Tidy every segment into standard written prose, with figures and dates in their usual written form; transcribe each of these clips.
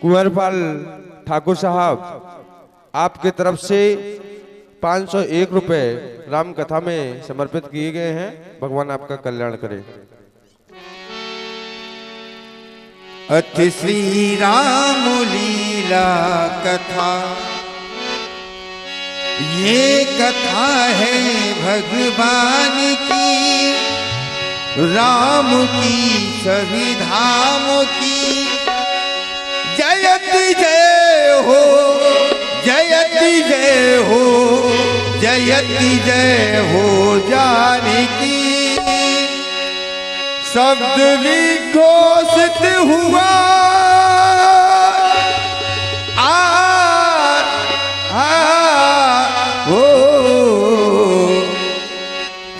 कुंवरपाल ठाकुर साहब आपके तरफ से 501 रुपए राम कथा में समर्पित किए गए हैं। भगवान आपका कल्याण करे। अति श्री राम लीला कथा, ये कथा है भगवान की, राम की सभी धामों की। जयति जय हो, जयति जय हो, जयति जय हो जानकी। शब्द विघोषित हुआ हो,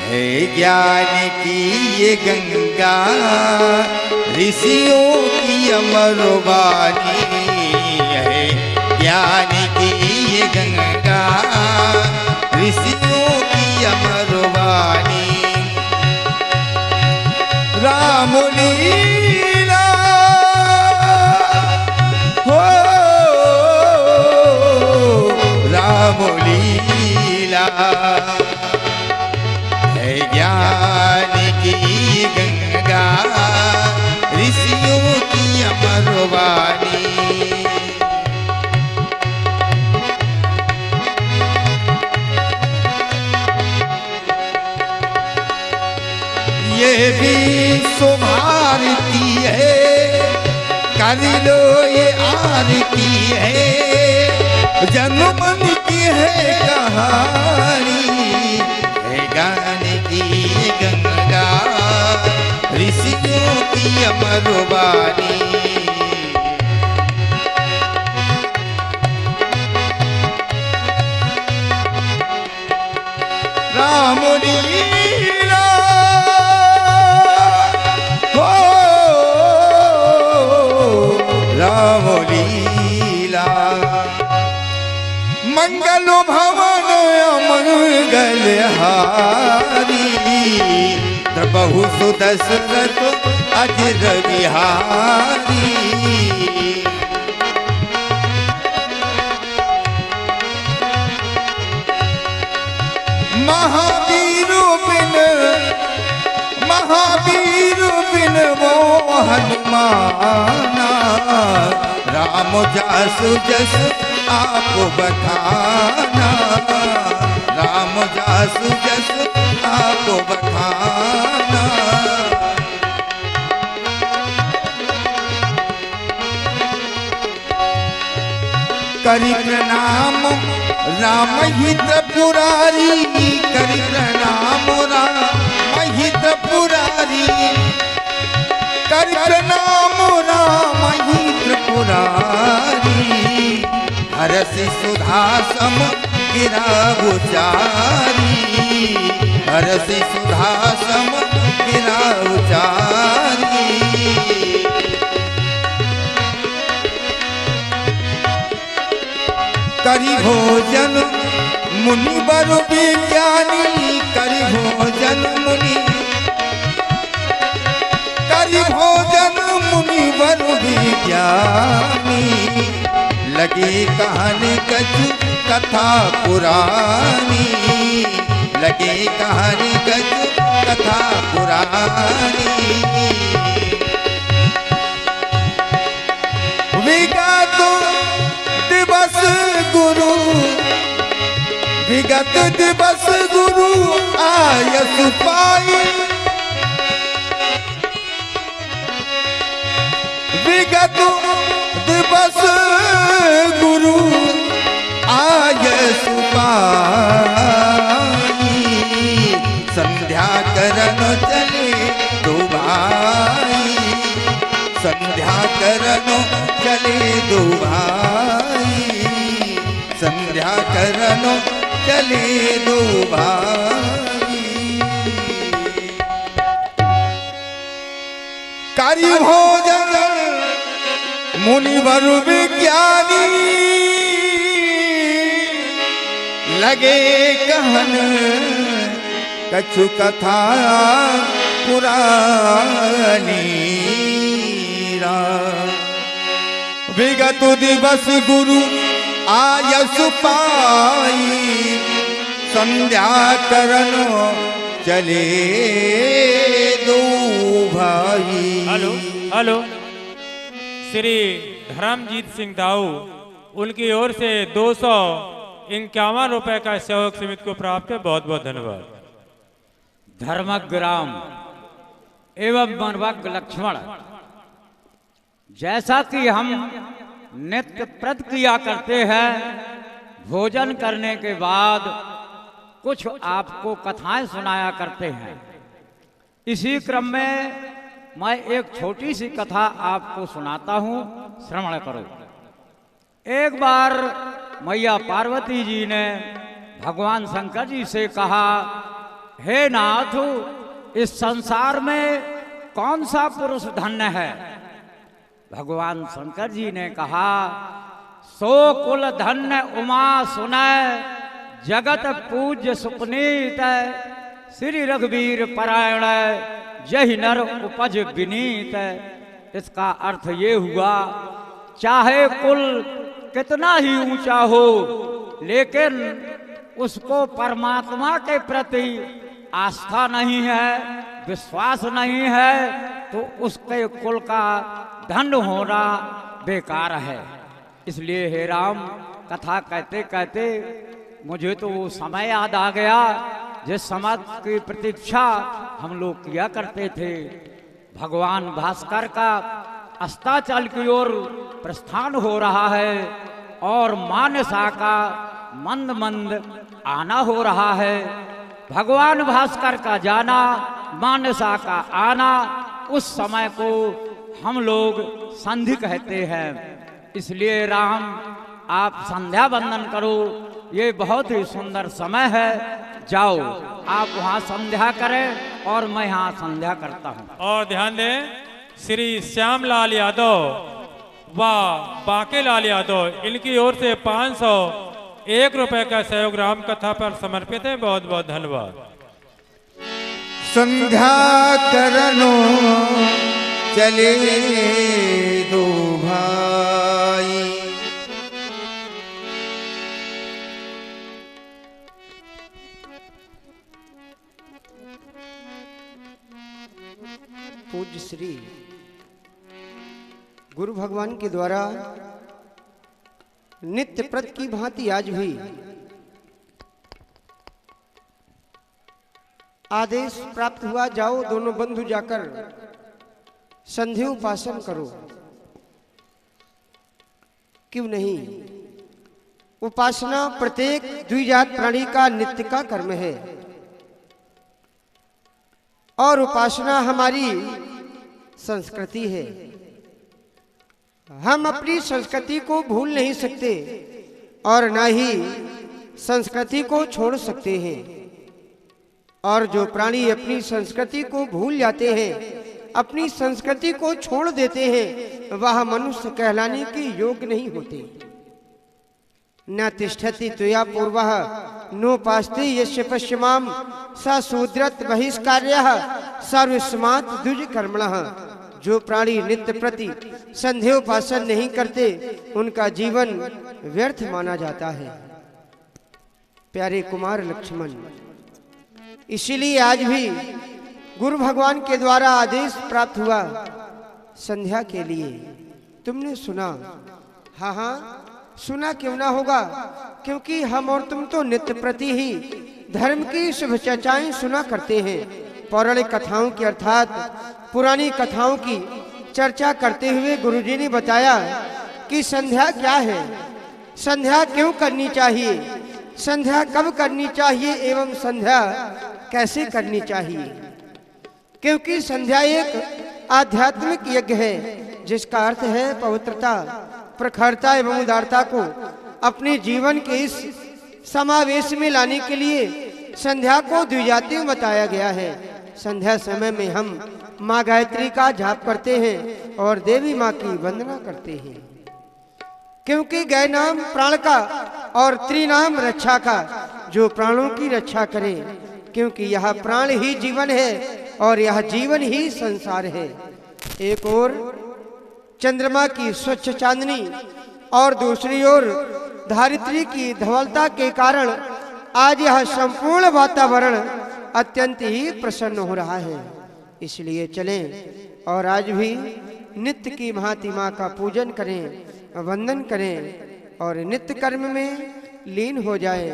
है ज्ञान की ये गंगा, ऋषियों की अमर वाणी है। ज्ञान की ये गंगा, ऋषियों की अमर वाणी। राम लीला हो, राम लीला है ज्ञान की गंगा, ऋषियों की अमर वाणी। ये भी शुभारती है, कर लो ये आरती है। जन्मन की है कहानी, है गान की गंगा, ऋषियों की अमर वाणी। राम लीला हो, राम लीला। मंगल भवन मंगल हारी, बहु सुदशरथ अजर बिहारी। महावीर बिन, महावीर बिन वो हनुमाना। राम जासु जस आप बखाना, राम जासु जस आप बखाना। करि प्रणाम राम हित पुरारी, करि प्रणाम राम हित पुरारी। करि प्रणाम राम हित पुरारी, हरसि सुधा सम गिरा उचारी, हरसि सुधा सम गिरा उचारी। करि भोजन मुनि वर विज्ञानी, करि भोजन मुनि, करि भोजन मुनि वर विज्ञानी। लगे कहानी कछु कथा पुरानी, लगे कहानी कछु कथा पुरानी। विगत दिवस गुरु, विगत दिवस गुरु आयस पाई। विगत दिवस गुरु आयस पाई। संध्या करन चले दो भाई, संध्या करन चले दो भाई, संध्या करन चले दो भाई। करि भोजन मुनिवर विज्ञानी, लगे कहन कछु कथा पुरानी। विगत दिवस गुरु आयस पाई संध्या करनो चले दो भाई। हेलो हेलो, श्री धर्मजीत सिंह दाऊ, उनकी ओर से 251 रुपए का सहयोग समिति को प्राप्त है। बहुत बहुत धन्यवाद। धर्मग्राम एवं मनवक लक्ष्मण, जैसा कि हम नित्य व्रत किया करते हैं, भोजन करने के बाद कुछ आपको कथाएं सुनाया करते हैं। इसी क्रम में मैं एक छोटी सी कथा आपको सुनाता हूं, श्रवण करो। एक बार मैया पार्वती जी ने भगवान शंकर जी से कहा, हे नाथ, इस संसार में कौन सा पुरुष धन्य है? भगवान शंकर जी ने कहा, सो कुल धन्य उमा सुनय, जगत पूज्य सुपनीत, श्री रघुवीर परायण, जहि नर उपज विनीत। इसका अर्थ ये हुआ, चाहे कुल कितना ही ऊंचा हो, लेकिन उसको परमात्मा के प्रति आस्था नहीं है, विश्वास नहीं है, तो उसके कुल का धन होना बेकार है। इसलिए हे राम, कथा कहते कहते मुझे तो वो समय याद आ गया जिस समय की प्रतीक्षा हम लोग किया करते थे। भगवान भास्कर का अस्ताचल की ओर प्रस्थान हो रहा है और मानसा का मंद मंद आना हो रहा है। भगवान भास्कर का जाना, मानसा का आना, उस समय को हम लोग संधि कहते हैं। इसलिए राम, आप संध्या वंदन करो, ये बहुत ही सुंदर समय है। जाओ, आप वहाँ संध्या करें और मैं यहाँ संध्या करता हूँ। और ध्यान दें, श्री श्यामलाल यादव व बाकेलाल यादव, इनकी ओर से 501 रुपए का सहयोग राम कथा पर समर्पित है। बहुत बहुत धन्यवाद। संध्या करनो चले दो भाई। पूज्य श्री गुरु भगवान के द्वारा नित्य प्रत की भांति आज भी आदेश प्राप्त हुआ, जाओ दोनों बंधु जाकर संध्या उपासन करो। क्यों नहीं? उपासना प्रत्येक द्विजात प्राणी का नित्य का कर्म है और उपासना हमारी संस्कृति है। हम अपनी संस्कृति को भूल नहीं सकते और ना ही संस्कृति को छोड़ सकते हैं। और जो प्राणी अपनी संस्कृति को भूल जाते हैं, अपनी संस्कृति को छोड़ देते हैं, वह मनुष्य कहलाने के योग्य नहीं होते। न तिष्ठति त्वया पूर्वः नोपास्ते यस्य पश्चिमाम स शूद्रत बहिष्कार्यः सर्वस्मात् द्विज कर्मणः। जो प्राणी नित्य प्रति संध्योपासन नहीं करते, उनका जीवन व्यर्थ माना जाता है। प्यारे कुमार लक्ष्मण, इसीलिए आज भी गुरु भगवान के द्वारा आदेश प्राप्त हुआ संध्या के लिए। तुमने सुना? हाँ हाँ, सुना क्यों ना होगा, क्योंकि हम और तुम तो नित्य प्रति ही धर्म की शुभ चर्चाएं सुना करते हैं। पौराणिक कथाओं की अर्थात पुरानी कथाओं की चर्चा करते हुए गुरुजी ने बताया कि संध्या क्या है, संध्या क्यों करनी चाहिए, संध्या कब करनी चाहिए एवं संध्या कैसे करनी चाहिए। क्योंकि संध्या एक आध्यात्मिक यज्ञ है जिसका अर्थ है पवित्रता, प्रखरता एवं उदारता को अपने जीवन के इस समावेश में लाने के लिए संध्या को द्विजातीय बताया गया है। संध्या समय में हम माँ गायत्री का जाप करते हैं और देवी माँ की वंदना करते हैं। क्योंकि गय नाम प्राण का और त्रिनाम रक्षा का, जो प्राणों की रक्षा करे। क्योंकि यह प्राण ही जीवन है और यह जीवन ही संसार है। एक और चंद्रमा की स्वच्छ चांदनी और दूसरी ओर धारित्री की धवलता के कारण आज यह संपूर्ण वातावरण अत्यंत ही प्रसन्न हो रहा है। इसलिए चलें और आज भी नित्य की भांति माँ का पूजन करें, वंदन करें और नित्य कर्म में लीन हो जाए,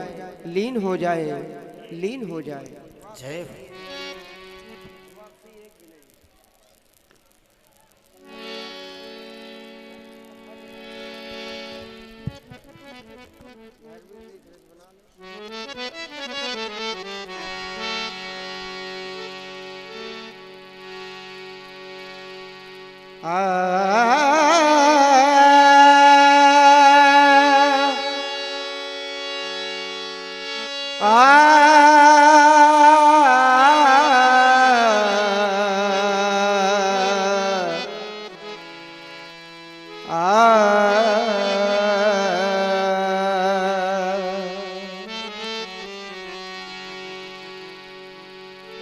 लीन हो जाए, लीन हो जाए। जय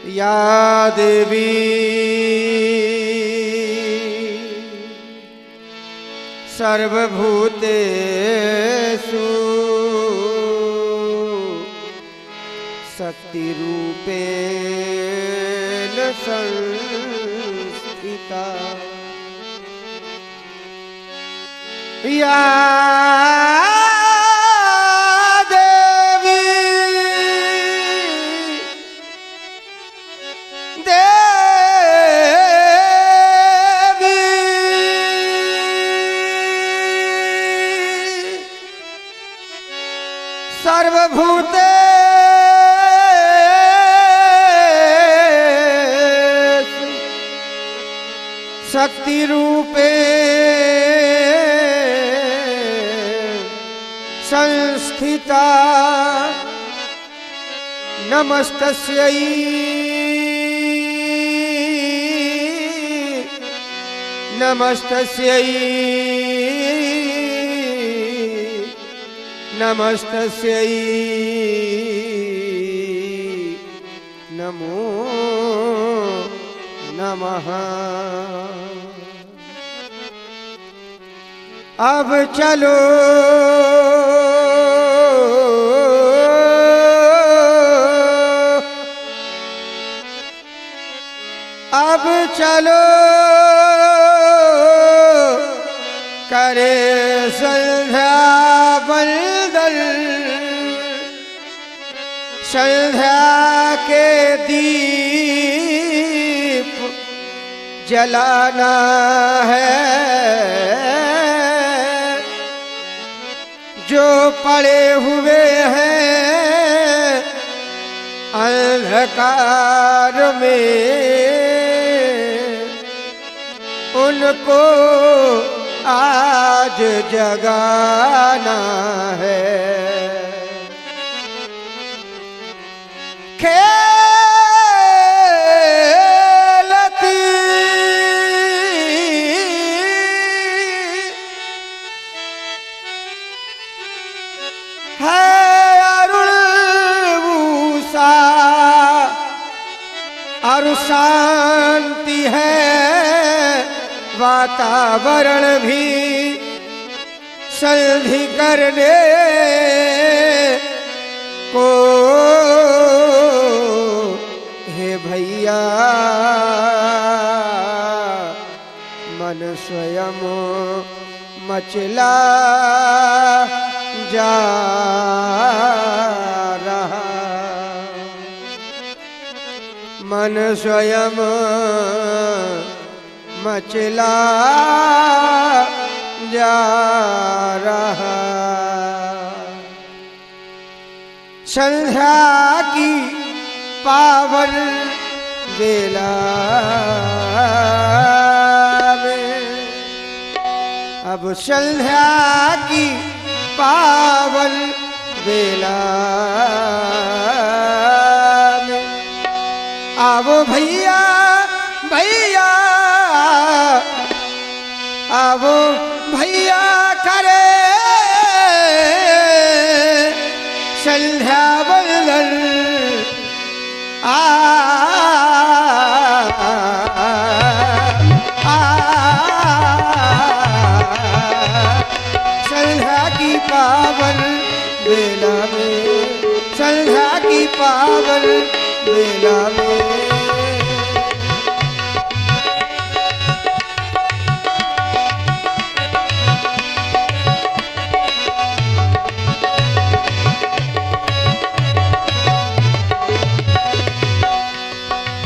या देवी सर्वभूतेषु शक्तिरूपेण संस्थिता या सर्वभूते शक्ति रूपे संस्थिता नमस्तस्यै नमस्तस्यै नमस्तस्यै नमो नमः। अब चलो अब चलो करे संध्या बंदन संध्या के दीप जलाना है जो पड़े हुए हैं अंधकार में उनको आज जगाना है। खेलती है अरुण भूषा और शांति है वातावरण भी संधि करने को हे भैया मन स्वयं मचला जा रहा मन स्वयं मचला जा रहा। संध्या की पावन बेला में अब संध्या की पावन बेला में आओ भैया भैया आओ भैया करे संध्या बंदन आ आ बेला में, संध्या की पावन बेला में।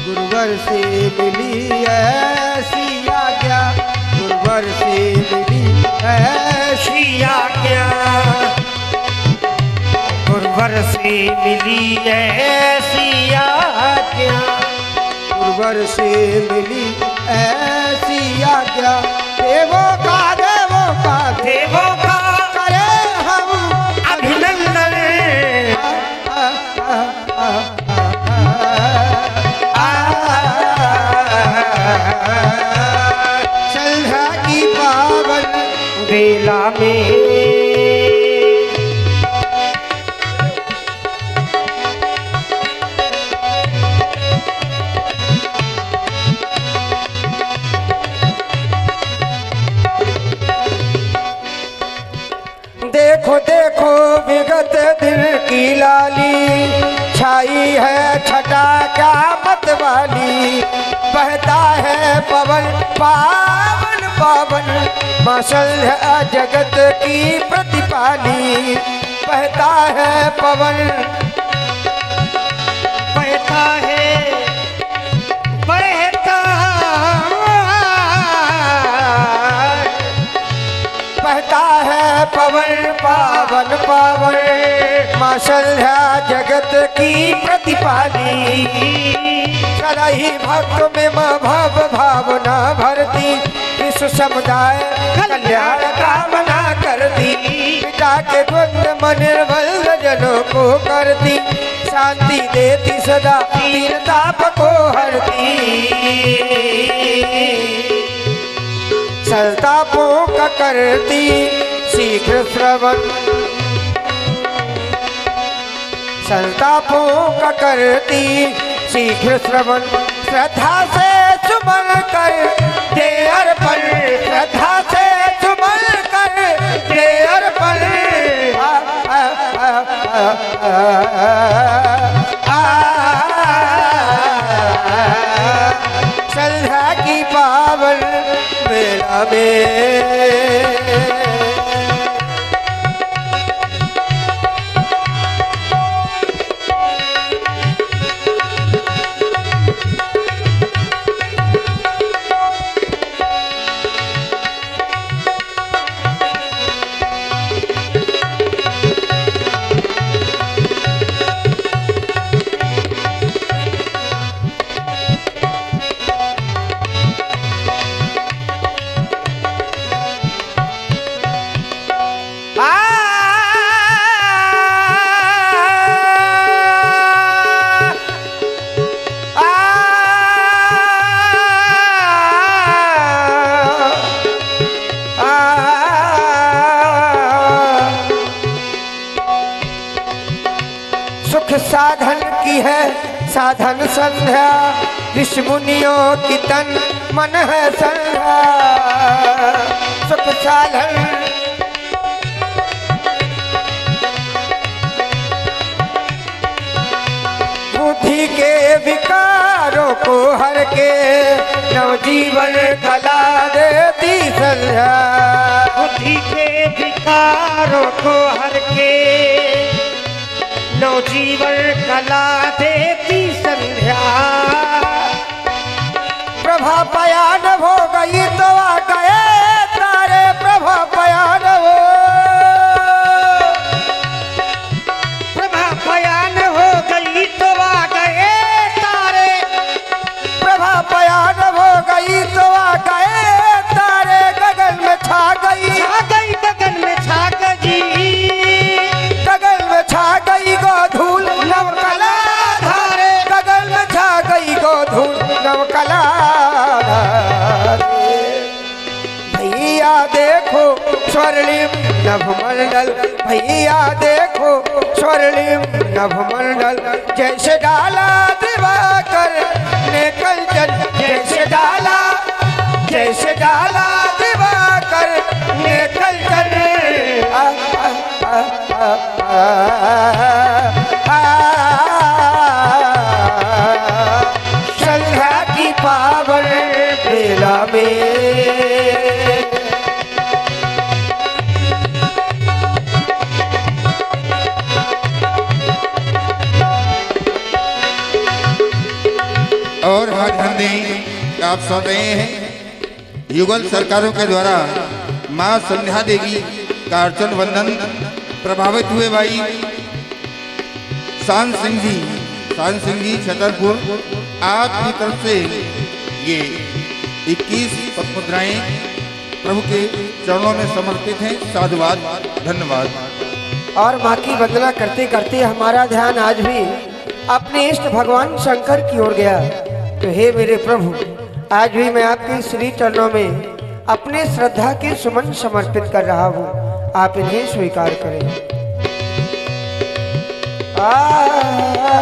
गुरुवर से मिली ऐसी आज्ञा, गुरुवर से मिली ऐसी आज्ञा, गुरुवर से मिली ऐसी आज्ञा, गुरुवर से मिली ऐसी आज्ञा। देवों का देवों का देवों का करे हम अभिनंदन। संध्या की पावन बेला में देखो देखो विगत दिन की लाली, छाई है छटा क्या मत वाली। बहता है पवन पावन पावन, माँ संध्या जगत की प्रतिपाली। बहता है पवन, बहता है, बहता बहता है पवन पावन पावन, माँ संध्या जगत की प्रतिपाली। सदा ही भक्त में माँ भव भावना भरती, विश्व समुदाय कल्याण कामना करती। पिता के द्वंद मन निर्बल जनों को करती, शांति देती सदा तीन ताप को हरती। संतापों का करती शीघ्र श्रवण, संतापों का करती शीघ्र श्रवण। श्रद्धा से सुमन कर दे अर्पण, श्रद्धा से सुमन कर दे अर्पण। संध्या की पावन बेला में। सुख साधन की है साधन संध्या, ऋषि मुनियों की तन मन है संध्या। सुख साधन बुद्धि के विकारों को हर के, नवजीवन कला देती संध्या। बुद्धि के विकारों को हर के, नवजीवन कला देती संध्या। प्रभा पयान हो गई तो आ गए तारे, प्रभा पयान हो, प्रभा पयान हो गई तो आ गए तारे, प्रभा पयान हो गई तो आ गए तारे। गगन में छा गई गगन में छा गई, गगन में छा गई गोधूल नवकला धारे, गगन में छा गई गोधूल नवकला धारे। भैया देखो स्वर्णिम नभमंडल, भैया देखो स्वर्णिम नभमंडल। जैसे डाला दिवाकर ने कंचन, जैसे डाला, जैसे डाला दिवाकर ने कंचन। संध्या की पावन बेला में और हाँ ध्यान दें, आप सुन रहे हैं युगल सरकारों के द्वारा माँ संध्या देवी का अर्चन वंदन प्रभावित हुए भाई शान सिंह जी छतरपुर, आपकी तरफ से ये 21 पद्मुद्राएं प्रभु के चरणों में समर्पित हैं। साधुवाद, धन्यवाद। और माँ की वंदना करते करते हमारा ध्यान आज भी अपने इष्ट भगवान शंकर की ओर गया। तो हे मेरे प्रभु, आज भी मैं आपके श्री चरणों में अपने श्रद्धा के सुमन समर्पित कर रहा हूँ, आप इन्हें स्वीकार करें। आ, आ,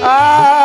आ,